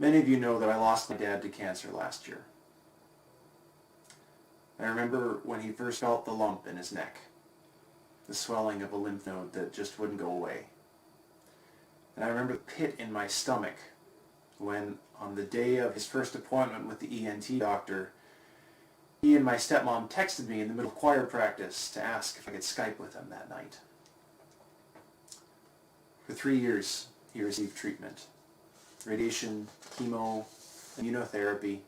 Many of you know that I lost my dad to cancer last year. I remember when he first felt the lump in his neck, the swelling of a lymph node that just wouldn't go away. And I remember the pit in my stomach when, on the day of his first appointment with the ENT doctor, he and my stepmom texted me in the middle of choir practice to ask if I could Skype with him that night. For 3 years, he received treatment. Radiation, chemo, immunotherapy.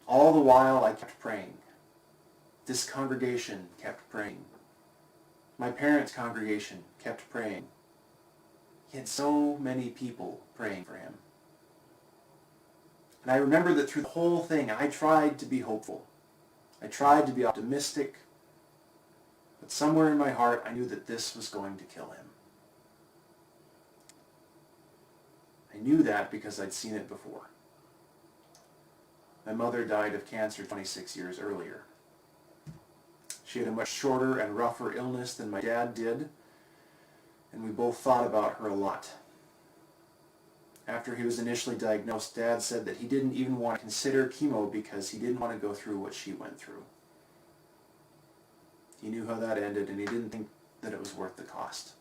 All the while, I kept praying. This congregation kept praying. My parents' congregation kept praying. He had so many people praying for him. And I remember that through the whole thing, I tried to be hopeful. I tried to be optimistic. But somewhere in my heart, I knew that this was going to kill him. I knew that because I'd seen it before. My mother died of cancer 26 years earlier. She had a much shorter and rougher illness than my dad did, and we both thought about her a lot. After he was initially diagnosed, Dad said that he didn't even want to consider chemo because he didn't want to go through what she went through. He knew how that ended, and he didn't think that it was worth the cost.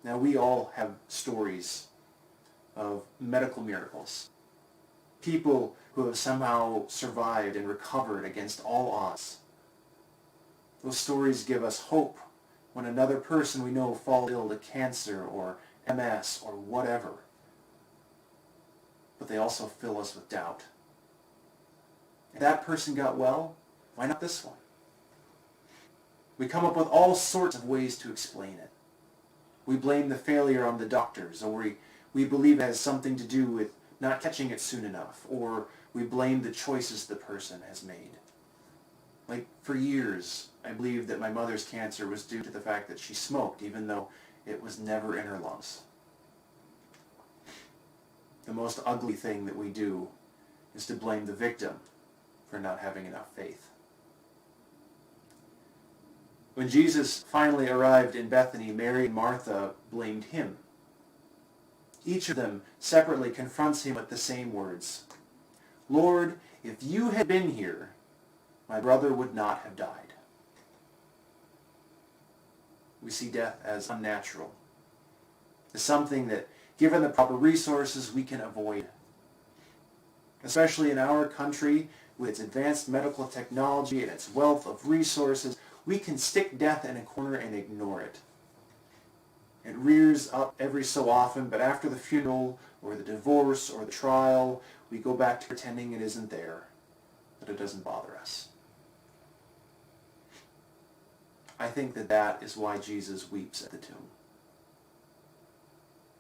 Now, we all have stories of medical miracles. People who have somehow survived and recovered against all odds. Those stories give us hope when another person we know falls ill to cancer or MS or whatever. But they also fill us with doubt. If that person got well, why not this one? We come up with all sorts of ways to explain it. We blame the failure on the doctors, or we believe it has something to do with not catching it soon enough, or we blame the choices the person has made. Like, for years, I believed that my mother's cancer was due to the fact that she smoked, even though it was never in her lungs. The most ugly thing that we do is to blame the victim for not having enough faith. When Jesus finally arrived in Bethany, Mary and Martha blamed him. Each of them separately confronts him with the same words. Lord, if you had been here, my brother would not have died. We see death as unnatural, as something that, given the proper resources, we can avoid. Especially in our country, with its advanced medical technology and its wealth of resources, we can stick death in a corner and ignore it. It rears up every so often, but after the funeral, or the divorce, or the trial, we go back to pretending it isn't there, that it doesn't bother us. I think that is why Jesus weeps at the tomb.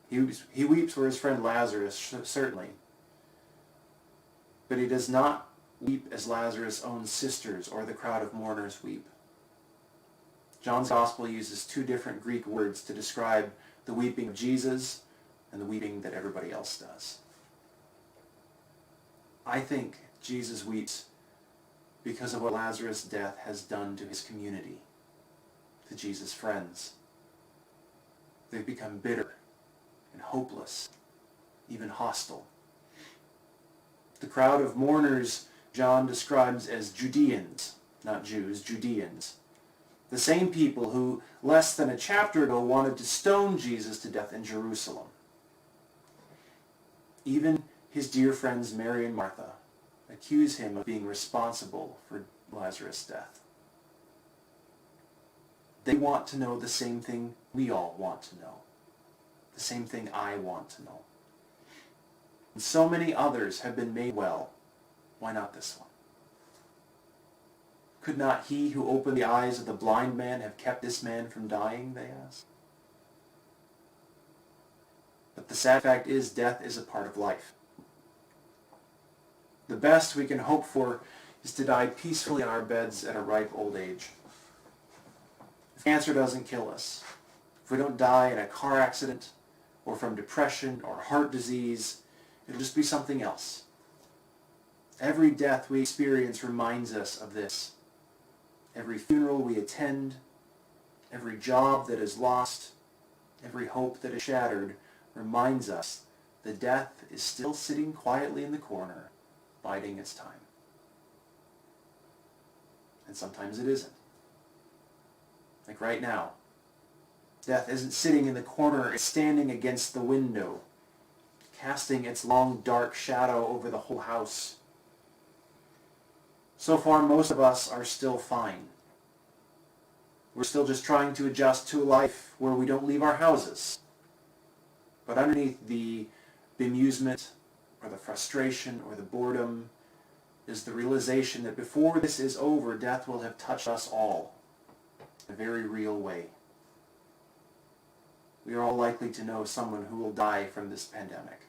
He weeps for his friend Lazarus, certainly, but he does not weep as Lazarus' own sisters or the crowd of mourners weep. John's Gospel uses two different Greek words to describe the weeping of Jesus and the weeping that everybody else does. I think Jesus weeps because of what Lazarus' death has done to his community, to Jesus' friends. They've become bitter and hopeless, even hostile. The crowd of mourners John describes as Judeans, not Jews, Judeans. The same people who, less than a chapter ago, wanted to stone Jesus to death in Jerusalem. Even his dear friends Mary and Martha accuse him of being responsible for Lazarus' death. They want to know the same thing we all want to know. The same thing I want to know. And so many others have been made well. Why not this one? Could not he who opened the eyes of the blind man have kept this man from dying, they ask? But the sad fact is, death is a part of life. The best we can hope for is to die peacefully in our beds at a ripe old age. If cancer doesn't kill us, if we don't die in a car accident, or from depression or heart disease, it'll just be something else. Every death we experience reminds us of this. Every funeral we attend, every job that is lost, every hope that is shattered, reminds us that death is still sitting quietly in the corner, biding its time. And sometimes it isn't. Like right now, death isn't sitting in the corner, it's standing against the window, casting its long dark shadow over the whole house. So far, most of us are still fine. We're still just trying to adjust to a life where we don't leave our houses. But underneath the bemusement, or the frustration, or the boredom, is the realization that before this is over, death will have touched us all in a very real way. We are all likely to know someone who will die from this pandemic.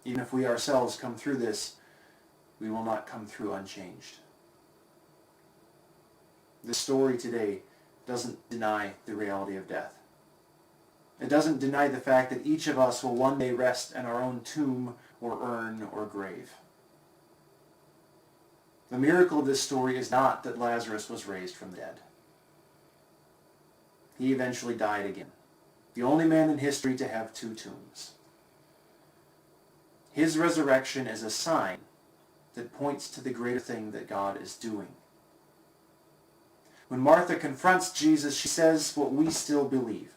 Even if we ourselves come through this, we will not come through unchanged. This story today doesn't deny the reality of death. It doesn't deny the fact that each of us will one day rest in our own tomb or urn or grave. The miracle of this story is not that Lazarus was raised from the dead. He eventually died again, the only man in history to have two tombs. His resurrection is a sign that points to the greater thing that God is doing. When Martha confronts Jesus, she says what we still believe.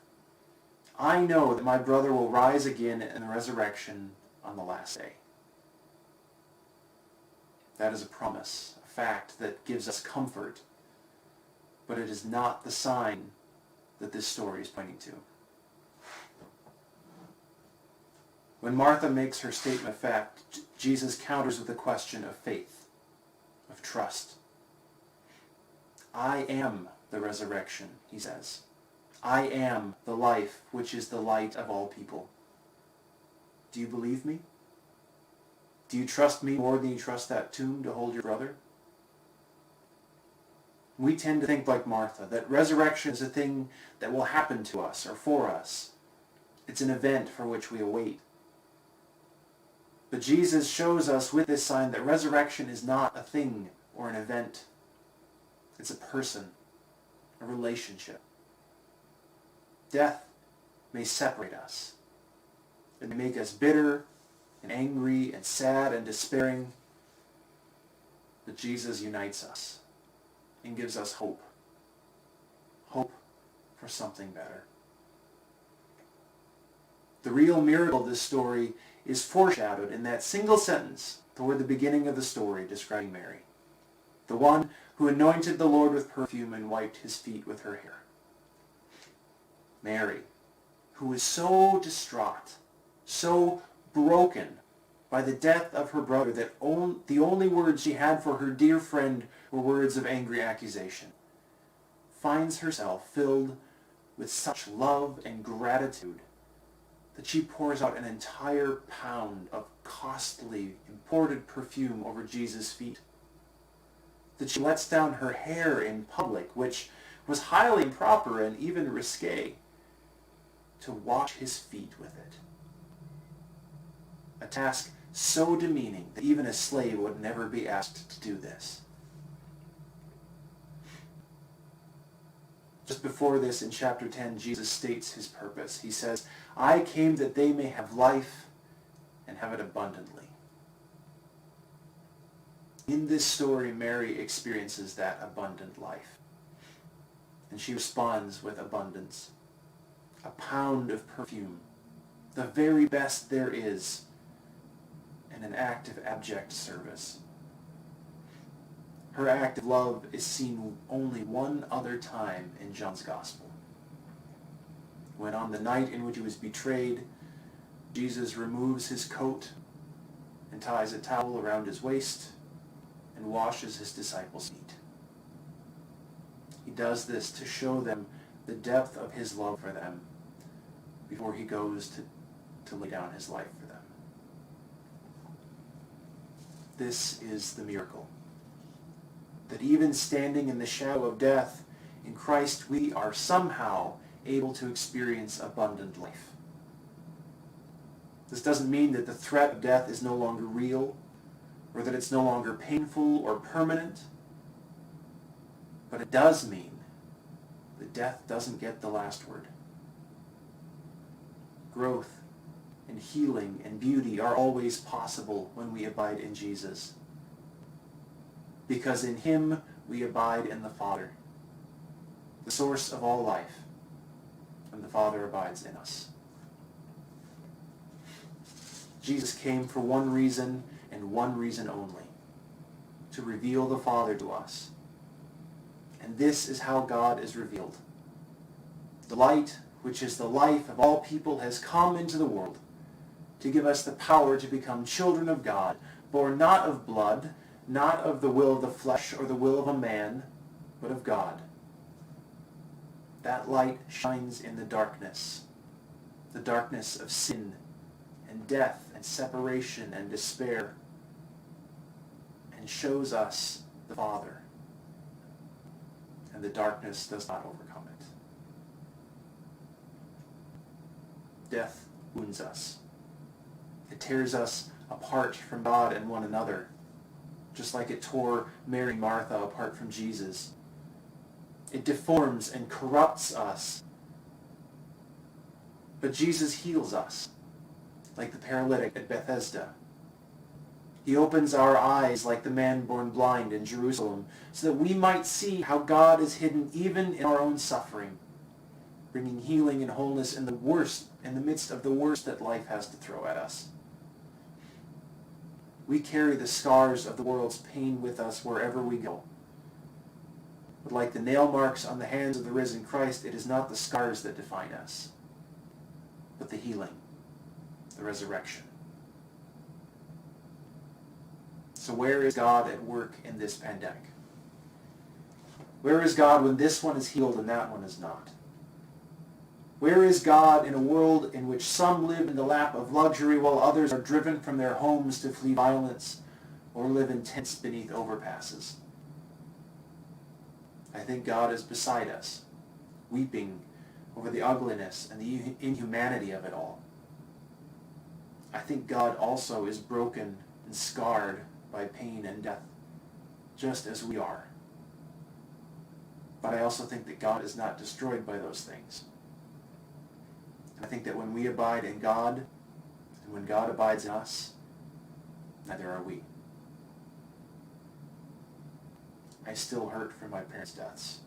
I know that my brother will rise again in the resurrection on the last day. That is a promise, a fact that gives us comfort, but it is not the sign that this story is pointing to. When Martha makes her statement of fact, Jesus counters with a question of faith, of trust. I am the resurrection, he says. I am the life, which is the light of all people. Do you believe me? Do you trust me more than you trust that tomb to hold your brother? We tend to think like Martha, that resurrection is a thing that will happen to us or for us. It's an event for which we await. But Jesus shows us with this sign that resurrection is not a thing or an event. It's a person, a relationship. Death may separate us. It may make us bitter and angry and sad and despairing. But Jesus unites us and gives us hope. Hope for something better. The real miracle of this story is foreshadowed in that single sentence toward the beginning of the story describing Mary, the one who anointed the Lord with perfume and wiped his feet with her hair. Mary, who was so distraught, so broken by the death of her brother that the only words she had for her dear friend were words of angry accusation, finds herself filled with such love and gratitude that she pours out an entire pound of costly imported perfume over Jesus' feet, that she lets down her hair in public, which was highly improper and even risque, to wash his feet with it. A task so demeaning that even a slave would never be asked to do this. Just before this, in chapter 10, Jesus states his purpose. He says, I came that they may have life and have it abundantly. In this story, Mary experiences that abundant life. And she responds with abundance. A pound of perfume, the very best there is, and an act of abject service. Her act of love is seen only one other time in John's Gospel. When on the night in which he was betrayed, Jesus removes his coat and ties a towel around his waist and washes his disciples' feet. He does this to show them the depth of his love for them before he goes to lay down his life for them. This is the miracle. That even standing in the shadow of death, in Christ we are somehow able to experience abundant life. This doesn't mean that the threat of death is no longer real, or that it's no longer painful or permanent, but it does mean that death doesn't get the last word. growth and healing and beauty are always possible when we abide in Jesus. Because in him we abide in the Father, the source of all life, and the Father abides in us. Jesus came for one reason and one reason only, to reveal the Father to us. And this is how God is revealed. The light, which is the life of all people, has come into the world to give us the power to become children of God, born not of blood, not of the will of the flesh or the will of a man, but of God. That light shines in the darkness of sin and death and separation and despair, and shows us the Father, and the darkness does not overcome it. Death wounds us. It tears us apart from God and one another, just like it tore Mary and Martha apart from Jesus. It deforms and corrupts us. But Jesus heals us, like the paralytic at Bethesda. He opens our eyes like the man born blind in Jerusalem, so that we might see how God is hidden even in our own suffering, bringing healing and wholeness in the midst of the worst that life has to throw at us. We carry the scars of the world's pain with us wherever we go. But like the nail marks on the hands of the risen Christ, it is not the scars that define us, but the healing, the resurrection. So where is God at work in this pandemic? Where is God when this one is healed and that one is not? Where is God in a world in which some live in the lap of luxury while others are driven from their homes to flee violence or live in tents beneath overpasses? I think God is beside us, weeping over the ugliness and the inhumanity of it all. I think God also is broken and scarred by pain and death, just as we are. But I also think that God is not destroyed by those things. I think that when we abide in God, and when God abides in us, neither are we. I still hurt from my parents' deaths.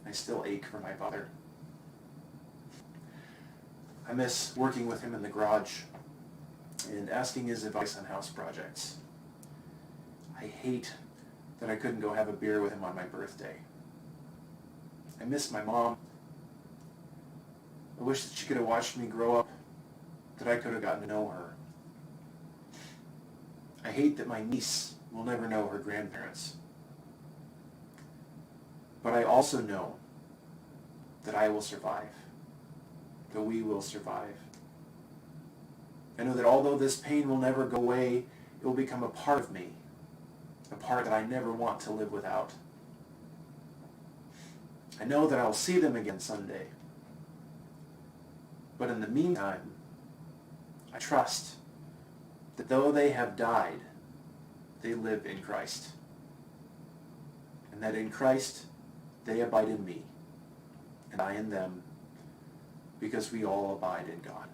I still ache for my father. I miss working with him in the garage and asking his advice on house projects. I hate that I couldn't go have a beer with him on my birthday. I miss my mom. I wish that she could have watched me grow up, that I could have gotten to know her. I hate that my niece will never know her grandparents. But I also know that I will survive, that we will survive. I know that although this pain will never go away, it will become a part of me, a part that I never want to live without. I know that I will see them again someday. But in the meantime, I trust that though they have died, they live in Christ. And that in Christ, they abide in me, and I in them, because we all abide in God.